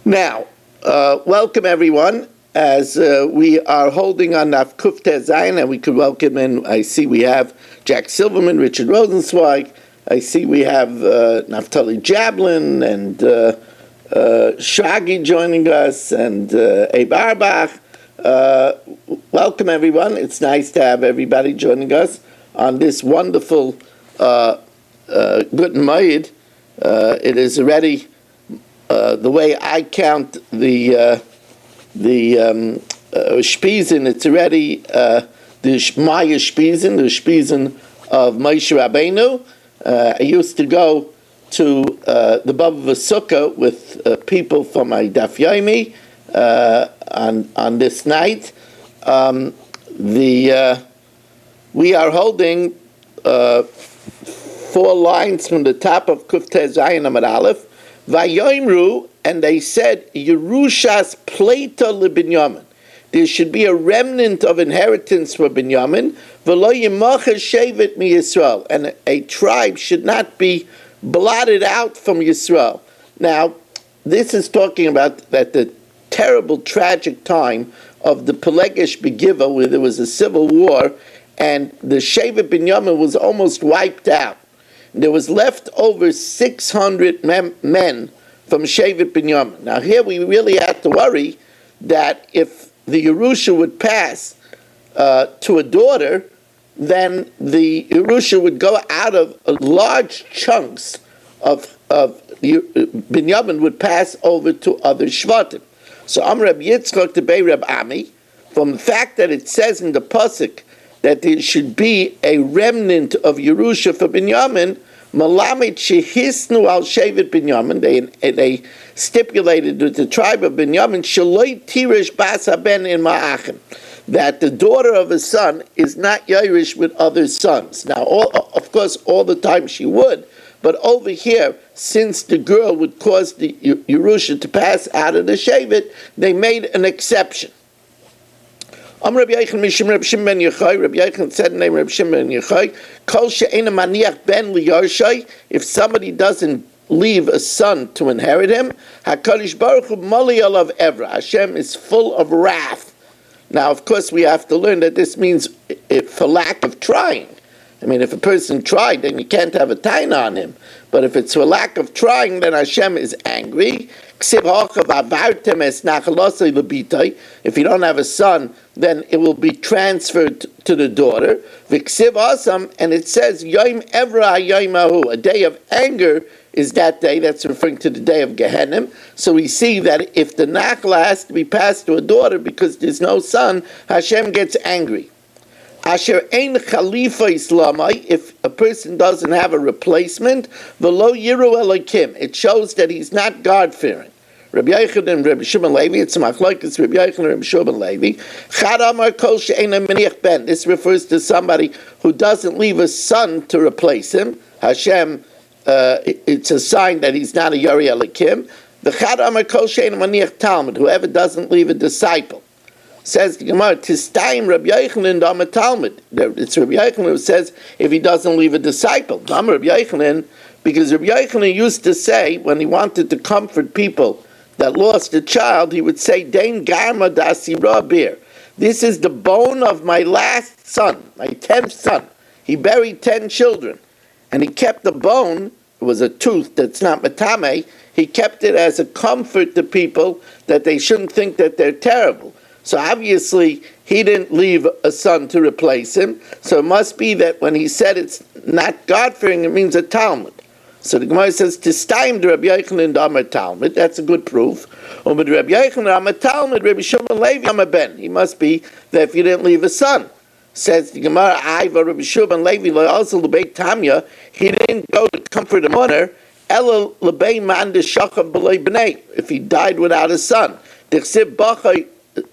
Now, welcome everyone. As we are holding on Naf Kufteh Zayin, and we could welcome in. I see we have Jack Silverman, Richard Rosenzweig. I see we have Naftali Jablin and Shagi joining us, and Abe Arbach. Welcome everyone. It's nice to have everybody joining us on this wonderful Guten Mayid. It is already. The way I count the Spizen, it's already the Maya Spizen, the Spizen of Moshe Rabbeinu. I used to go to the Bava Basra with people from my Daf Yomi on this night. We are holding 4 lines from the top of Kufteh Zayin Amud Aleph. Vayoimru, and they said, Yerushas Pleita leBinyamin. There should be a remnant of inheritance for Binyamin. V'lo yimachar shevet mi Yisrael, and a tribe should not be blotted out from Yisrael. Now, this is talking about that the terrible, tragic time of the Pelegish Begiva, where there was a civil war, and the shevet Binyamin was almost wiped out. There was left over 600 men from Shevet Binyamin. Now here we really have to worry that if the Yerusha would pass to a daughter, then the Yerusha would go out of large chunks of Binyamin would pass over to other Shvatim. So Reb Yitzchak Debei Reb Ami, from the fact that it says in the Pasuk that there should be a remnant of Yerusha for Binyamin, Malamid shehisnu al shevet Binyamin, they stipulated with the tribe of Binyamin, shaloi tirish bas haben in ma'achim, that the daughter of a son is not Yairish with other sons. Now, of course, all the time she would, but over here, since the girl would cause the Yerusha to pass out of the shevet, they made an exception. Rabbi Yechon ben Yochai. Rabbi Yechon said in the name of Rabbi Shimon ben Yochai, Kol she'ena maniach ben liyarshay, if somebody doesn't leave a son to inherit him, HaKadosh Baruch Hu mali alav evra, Hashem is full of wrath. Now, of course, we have to learn that this means for lack of trying. I mean, if a person tried, then you can't have a taina on him. But if it's for lack of trying, then Hashem is angry. If you don't have a son, then it will be transferred to the daughter. And it says, a day of anger is that day. That's referring to the day of Gehenna. So we see that if the nachla has to be passed to a daughter because there's no son, Hashem gets angry. Asher ein khalifa islamai, if a person doesn't have a replacement, v'lo yiru elokim, it shows that he's not God-fearing. Rabbi Yechon and Rabbi Shimon Levi, it's machlokes Rabbi Yechon and Rabbi Shimon Levi. Chad amar kol she'ena meniach ben. This refers to somebody who doesn't leave a son to replace him. Hashem, it's a sign that he's not a Yari Elikim. The Chad amar kol she'ena meniach talmud, whoever doesn't leave a disciple. Says the Gemara, Tistayim Rabbi Yochanan Dama Talmud. It's Rabbi Yochanan who says if he doesn't leave a disciple. Dama Rabbi Yochanan, because Rabbi Yochanan used to say when he wanted to comfort people that lost a child, he would say, Dain Garma Dasira Bir. This is the bone of my last son, my 10th son. He buried 10 children, and he kept the bone. It was a tooth that's not matame. He kept it as a comfort to people that they shouldn't think that they're terrible. So obviously, he didn't leave a son to replace him. So it must be that when he said it's not God-fearing, it means a Talmud. So the Gemara says, Tistayim de Rabbi Yochanan Amar Talmud. That's a good proof. But Rabbi Yochanan Amar Talmud, Rabbi Shimon Levi Amar Ben. He must be that if you didn't leave a son. Says the Gemara, Aiva Rabbi Shimon Levi, also Lebeit Tamya, he didn't go to comfort a mother, Ela Lebei Man de Shachav B'lei B'nei, if he died without a son. Dechsib Bachai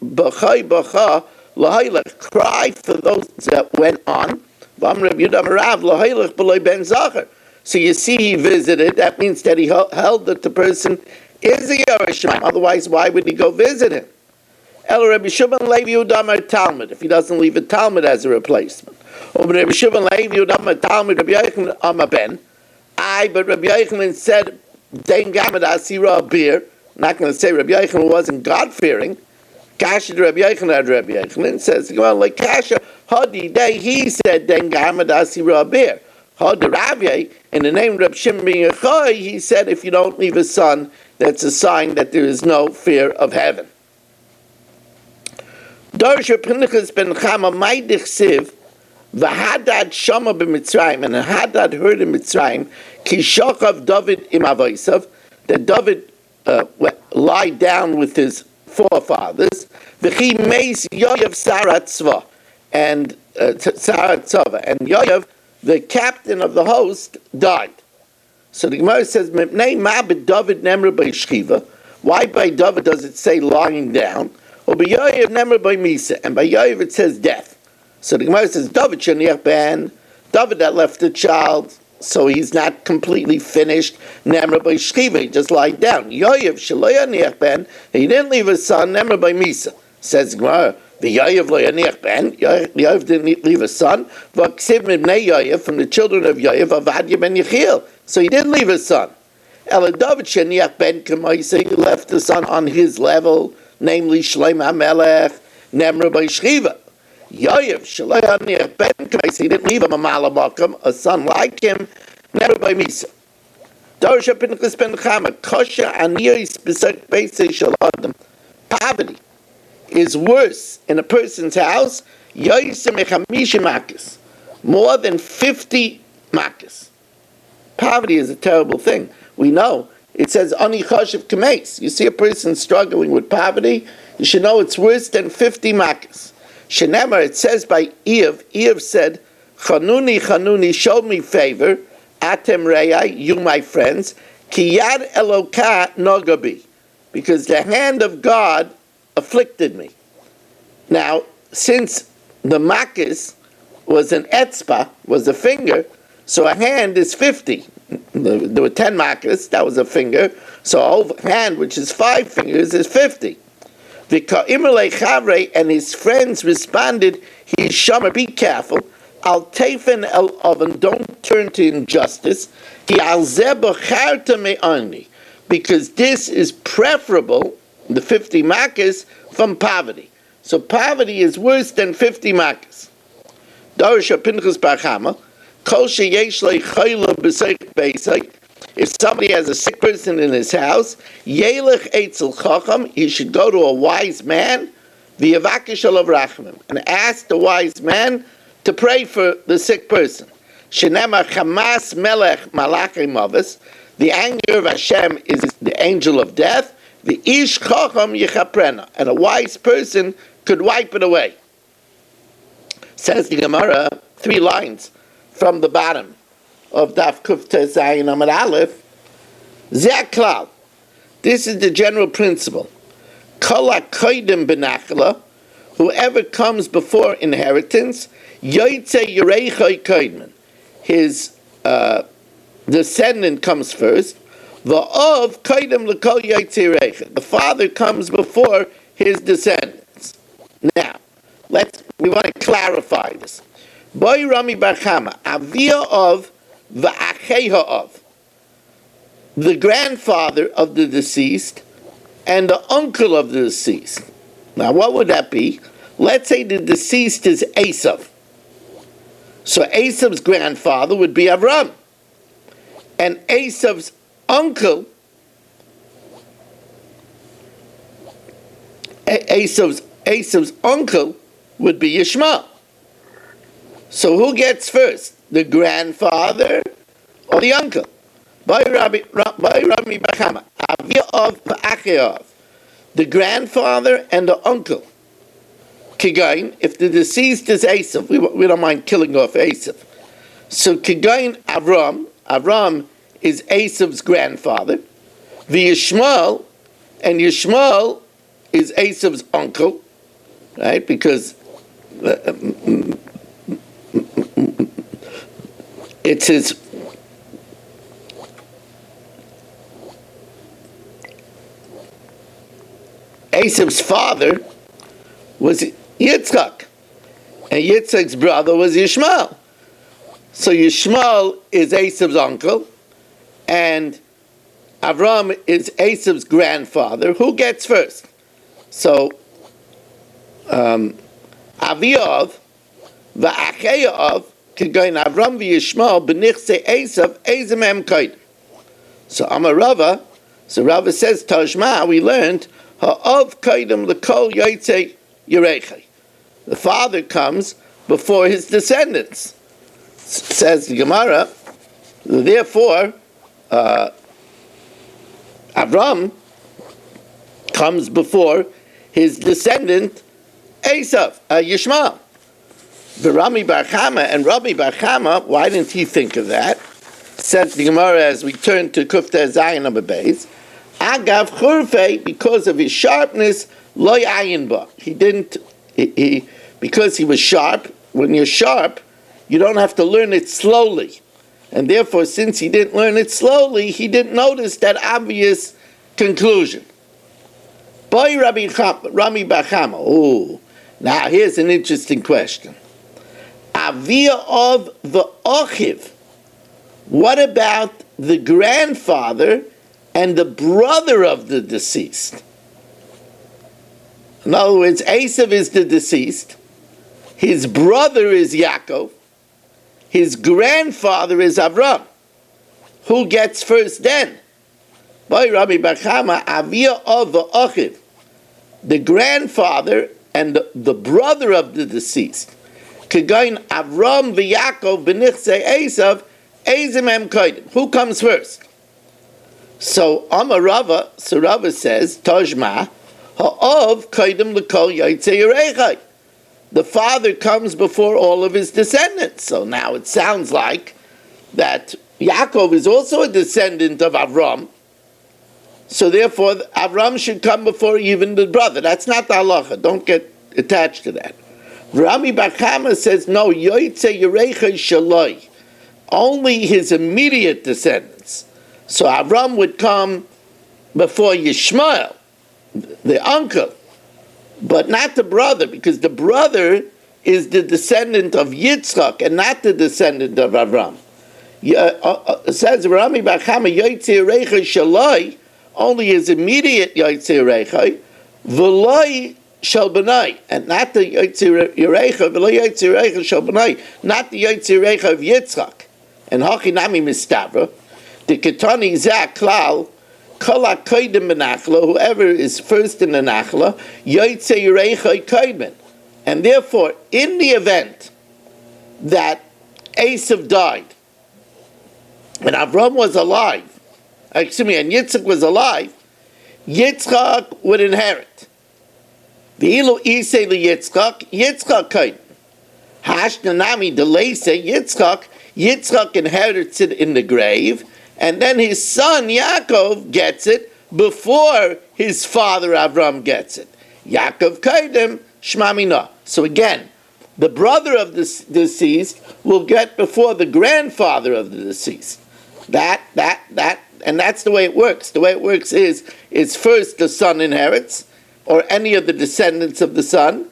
B'chai B'cha L'haylech, cry for those that went on. Vam Rabbi Yudam Rav L'haylech B'lei Ben Zachar. So you see he visited, that means that he held that the person is a Yerushalayim. Otherwise, why would he go visit him? El Rabbi Shimon Levi Udamar Talmud, if he doesn't leave a Talmud as a replacement. Or Rabbi Shimon Levi Udamar Talmud, Rabbi Yochanan Amar Ben. But Rabbi Yochanan said, Dein Gamad Asira Bir, not going to say Rabbi Yochanan wasn't God-fearing. Kasha to Rabbi Yochanan, Rabbi Yochanan says, well, like Kasha, Hadi Day, he said, then Gamadasi Rabir. Hadi Rabbi, in the name of Reb Shimon ben Yochai, he said, if you don't leave a son, that's a sign that there is no fear of heaven. Darsha Pinchas ben Chama Maidich Siv, V'Hadad Shama b'Mitzrayim, and Hadad heard in Mitzrayim, Ki Shochav David im Avaisav, that David lied down with his forefathers, V'chi Meis Yoav Sarat Tzva, and Sarat Tzava, and Yoav, the captain of the host, died. So the Gemara says, Mipnei Ma b'David Nemra b'Yishchiva. Why by David does it say lying down? Or by Yoav Nemra b'Misa, and by Yoav it says death. So the Gemara says, David sheniach ben, David that left a child, so he's not completely finished. Nemra b'Yishchiva, he just lied down. Yoav shelo yaniach ben, he didn't leave a son. Nemra b'Misa. Says the Gemara, the Yoav lo yaniach ben, Yoav didn't leave a son. V'ksiv mibnei Yoav, from the children of Yoav, Avadya ben Yechiel. So he did leave a son. Ela David sheniach ben k'maisa, he left the son on his level, namely Shlomo HaMelech, Nemra b'Yishchiva. Yoav shelo yaniach ben k'maisa, he didn't leave him a malamakam, a son like him, Nemra b'Misa. Darsha Pinchas ben Chama, kosher aniyos b'sek beisei shel adam. Poverty is worse in a person's house, more than 50 makas. Poverty is a terrible thing. We know. It says, Ani chashiv kameis. You see a person struggling with poverty, you should know it's worse than 50 makas. Shenemar, it says by Ev said, Chanuni, Chanuni, show me favor, Atem Rei, you my friends, Ki yad Eloka nogabi, because the hand of God afflicted me. Now, since the makis was an etzba, was a finger, so a hand is 50. There were 10 makis, that was a finger, so a whole hand, which is 5 fingers, is 50. And his friends responded, he shomer, be careful, al tefen el oven, don't turn to injustice, because this is preferable, the 50 makas, from poverty. So poverty is worse than 50 makas. Darsha Pinchas bar Chama, kol sheyesh lo chayla b'seich beisai, if somebody has a sick person in his house, yelech eitzel chacham, he should go to a wise man, v'yavakish olav rachamim, and ask the wise man to pray for the sick person. Shenema chamas melech malachim avos, the anger of Hashem is the angel of death, the ish chacham yichaprena, and a wise person could wipe it away. Says the Gemara, 3 lines from the bottom of Daf Kuf Tezayin Amud Aleph. Zeh klal. This is the general principle. Kol hakodim benachla, whoever comes before inheritance, yoytze yerechoi koidman. His descendant comes first. Va'ov koidem l'kol yoytze yerecha. The father comes before his descendants. Now, we want to clarify this. Boy Rami bar Chama, avia of va'acheha of, the grandfather of the deceased and the uncle of the deceased. Now, what would that be? Let's say the deceased is Esav. So Esav's grandfather would be Avram, and Esav's uncle, Esav's uncle would be Yishmael. So who gets first, the grandfather or the uncle? By Rabbi Bachama, the grandfather and the uncle. Kigain, if the deceased is Esav, we don't mind killing off Esav. So Kigain Avram is Esav's grandfather. Yishmael, and Yishmael is Esav's uncle, right? Because it's his Esav's father was Yitzchak, and Yitzchak's brother was Yishmael. So Yishmael is Esav's uncle, and Avram is Esav's grandfather. Who gets first? So, Aviyav, v'acheyav, kegoin Avram v'Yishmael, b'nichse Esav, Ezem em kaid. So, Amarava, so Rava says, Tashma, we learned, ha'av kaidem l'kol yaitze yerechai. The father comes before his descendants. Says the Gemara, therefore, Avram comes before his descendant, Esav, Yishmael. The Rami Bar Chama, and Rami Bar Chama, why didn't he think of that? Says the Gemara as we turn to Kufta Zayin number base, Agav Churfei, because of his sharpness, Lo Yayin Ba. He didn't, because he was sharp. When you're sharp, you don't have to learn it slowly. And therefore, since he didn't learn it slowly, he didn't notice that obvious conclusion. Boy, Rami Bar Chama. Oh, now here's an interesting question. Avia of the Ochiv. What about the grandfather and the brother of the deceased? In other words, Esav is the deceased. His brother is Yaakov. His grandfather is Avram. Who gets first then? By Rabbi Bar Chama, Avia of Achiv, the grandfather and the brother of the deceased. Kegain Avram v'Yaakov b'nichse Esav, Ezem em kodim. Who comes first? So Amar Rava, so Rava says, Tajma, ha'av kodim l'kol yaitze yerechai. The father comes before all of his descendants. So now it sounds like that Yaakov is also a descendant of Avram. So therefore, Avram should come before even the brother. That's not the halacha. Don't get attached to that. Rami Bar Chama says, no, Yoitze Yerechai Shaloi. Only his immediate descendants. So Avram would come before Yishmael, the uncle, but not the brother, because the brother is the descendant of Yitzchak and not the descendant of Avram. Says Rami Bar Chama, Yoitze Yerechai Shaloi, only his immediate Yoitze Yerechai, V'loi Shel B'nai, and not the Yoitze Yerechai, V'loi Yoitze Yerechai Shel B'nai, not the Yoitze Yerechai of Yitzchak. And Hachinami Mistavra, the Ketani Zah Klal, Kol HaKodim B'Nachla, whoever is first in the Nachla, Yoitze Yerechai Kodim. And therefore, in the event that Esav died, and Avram was alive, and Yitzchak was alive, Yitzchak would inherit. V'ilu isei liYitzchak, Yitzchak Kodim. Hashnanami deleise Yitzchak inherits it in the grave, and then his son Yaakov gets it before his father Avram gets it. Yaakov Kodim Shmamina. So again, the brother of the deceased will get before the grandfather of the deceased. And that's the way it works. The way it works is first the son inherits, or any of the descendants of the son,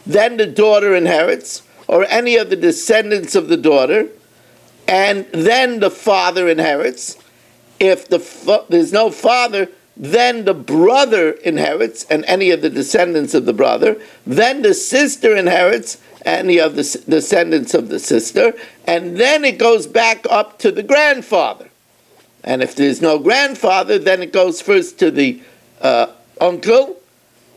then the daughter inherits, or any of the descendants of the daughter, and then the father inherits. If there's no father, then the brother inherits, and any of the descendants of the brother, then the sister inherits, any of the descendants of the sister, and then it goes back up to the grandfather. And if there's no grandfather, then it goes first to the uncle,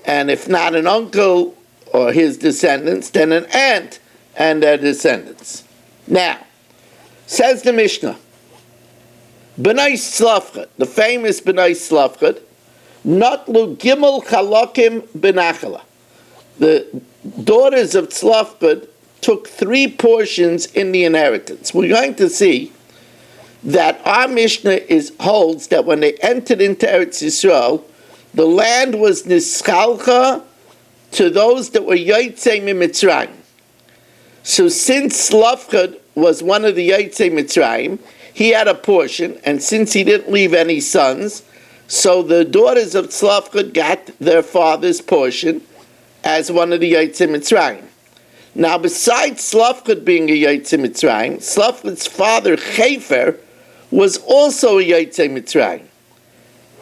and if not an uncle or his descendants, then an aunt and their descendants. Now, says the Mishnah, B'nai Slavchad, the famous B'nai Slavchad, Notlu Gimel Chalokim B'nachala. The daughters of Tzlafchad took 3 portions in the inheritance. We're going to see that our Mishnah holds that when they entered into Eretz Yisrael, the land was nischalcha to those that were Yotzei Mitzrayim. So since Tzlafchad was one of the Yotzei Mitzrayim, he had a portion, and since he didn't leave any sons, so the daughters of Tzlafchad got their father's portion as one of the Yotzei Mitzrayim. Now, besides Tzlafchad being a Yotzei Mitzrayim, Tzlafchad's father, Chefer, was also a Yotzei Mitzrayim.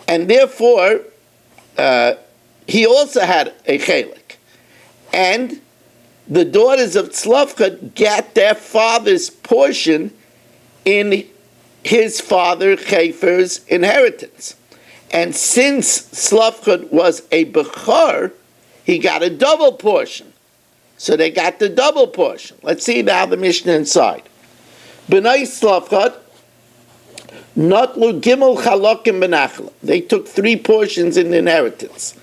And therefore, he also had a chelik. And the daughters of Tzlafchad got their father's portion in his father Chefer's inheritance. And since Tzlafchad was a Bechar, he got a double portion. So they got the double portion. Let's see now the Mishnah inside. B'nai Tzlafchad, Notlu Gimel Chalokim Benachla. They took 3 portions in the inheritance.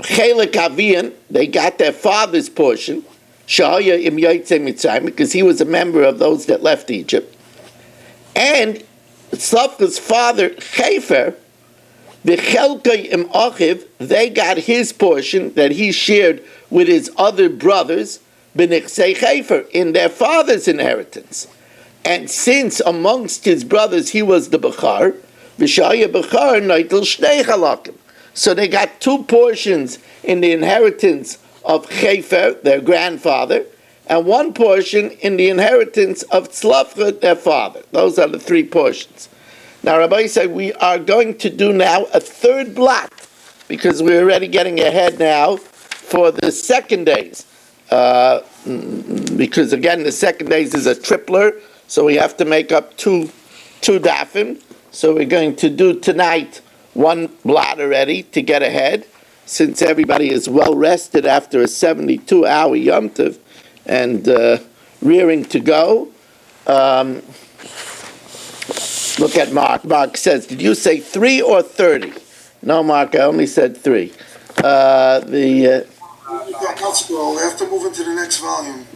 Chelik Avian, they got their father's portion. Shahaya Im Yaitze Mitzrayim, because he was a member of those that left Egypt. And Tzlafchad's father, Chefer, the Chelkai Im Achiv, they got his portion that he shared with his other brothers, B'nichsei Chefer, in their father's inheritance. And since amongst his brothers he was the Bechar, V'shaya Bechar Neitel Shnei Chalakim. So they got 2 portions in the inheritance of Chefer, their grandfather, and 1 portion in the inheritance of Tzlafchad, their father. Those are the 3 portions. Now, Rabbi said we are going to do now a 3rd block, because we're already getting ahead now for the second days. Because again, the second days is a tripler, so we have to make up two dafim. So we're going to do tonight 1 blot already to get ahead, since everybody is well rested after a 72-hour Yom Tov and rearing to go. Look at Mark. Mark says, did you say 3 or 30? No, Mark, I only said 3. Let's go. We have to move into the next volume.